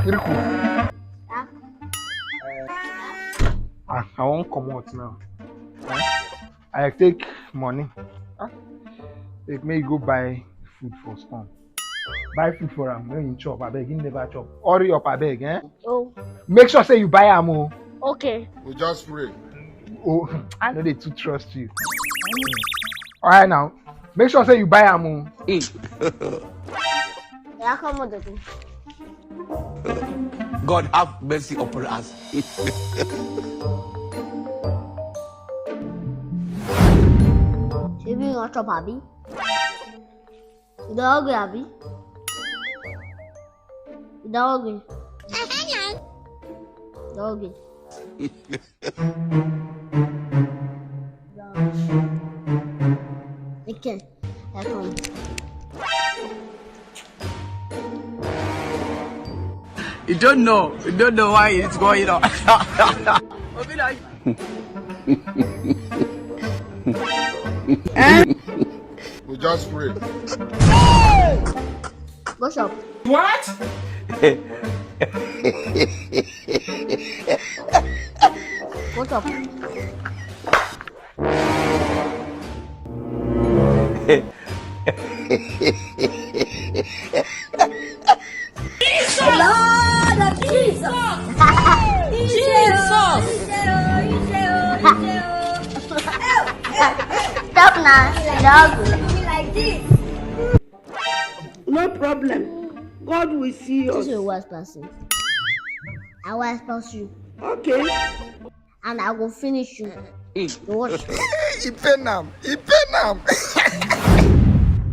Kiriku. I won't come out now. I take money. Take me go buy food for Storm. Buy food for him. When you chop, I beg him never chop. Hurry up, I beg, eh? Oh. Make sure say you buy ammo. Okay. We just pray. Oh, I know they too trust you. Alright now. Make sure say you buy ammo. Yeah, come on, Daddy. God have mercy upon us. Should we not chop, Abby? You don't hungry, Abby? You don't hungry? Doggy. Okay, that's one. You don't know why it's going on. We just pray. Go shop. What? Go shop. Lord of Jesus! Jesus! Stop now, dog. Like this. No problem. God will see This us. is a wise person. I will expose you. Okay. And I will finish you. Watch. He pain am.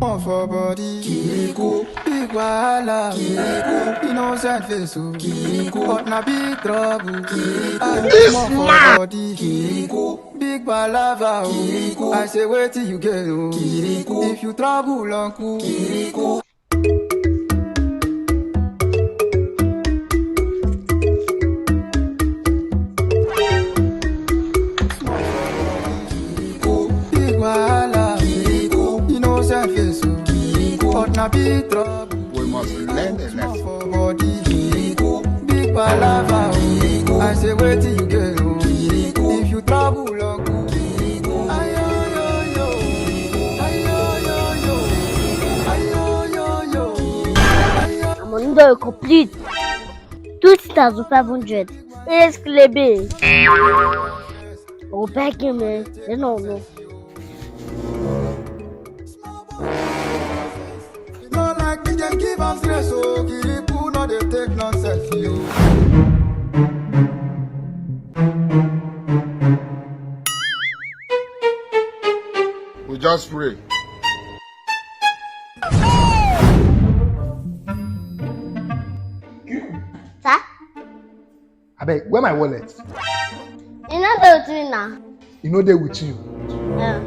For body, Kiriku, big wahala, Kiriku, innocent face, Kiriku, but na big trouble, Kiriku, This for man. body, Kiriku, big balava, Kiriku, I say wait till you get, Kiriku, if you trouble, uncle, Kiriku. Big wahala, Kiriku, innocent face, Kiriku, but na big trouble. We must learn the lesson. For body, Kiriku, big palava, Kiriku, I say wait till you get, Kiriku, if you trouble, uncle, Kiriku, ayo yo yo, ayo yo yo, ayo yo yo, ayo. I'm on the complete 2,500. It's Klebe. Oh, back in, man. They don't know. No like me, just give us stress, oh, Kiriku, no they take nonsense, you. We just pray. Sir? I beg, where my wallet? You know the routine now. You know they with you. Yeah.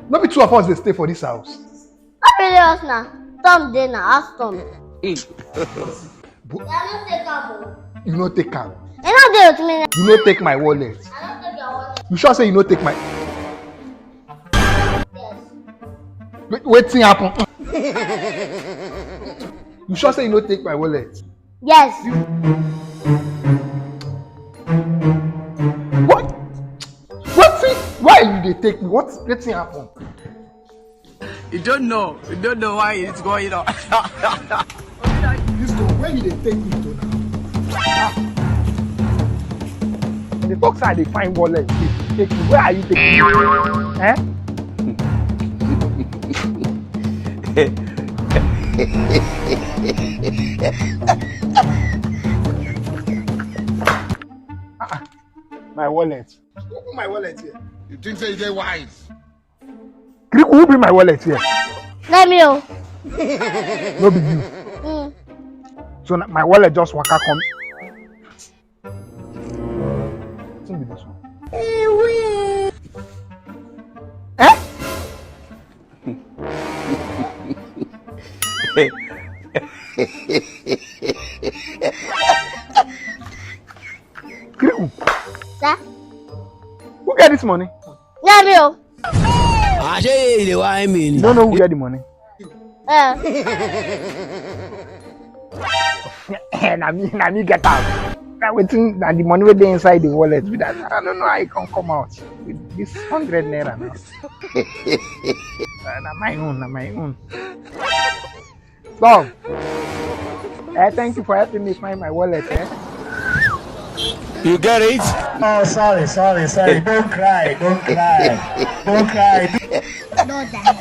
No be two of us they stay for this house. Not really us now. Tom day now. Ask Tom. But I don't take a you no take am. You know the routine. You no take my wallet. I don't take your wallet. You sure say you no take my Yes. wetin happen? You sure say you no take my wallet? Yes. What? Wetin? Why you dey take me? Wetin happen? You don't know why it's going on. This one, where you dey take me to now? The talk say I dey find wallet take you. Where are you taking me? Eh? My wallet. Who put my wallet here? You think say you dey wise? Kiriku, who bring my wallet here? Let me know. No be you. So my wallet just waka come. Wetin be this one? Eh? Kiriku, Sir? who get this money? Let me know. I say the why You don't know who get the money. Na me get out. Now waiting na the money wey dey inside the wallet with that. I don't know how it can come out with this 100 naira now. Na my own. So, thank you for helping me find my wallet. You get it? Oh, sorry. Don't cry. No, Daddy.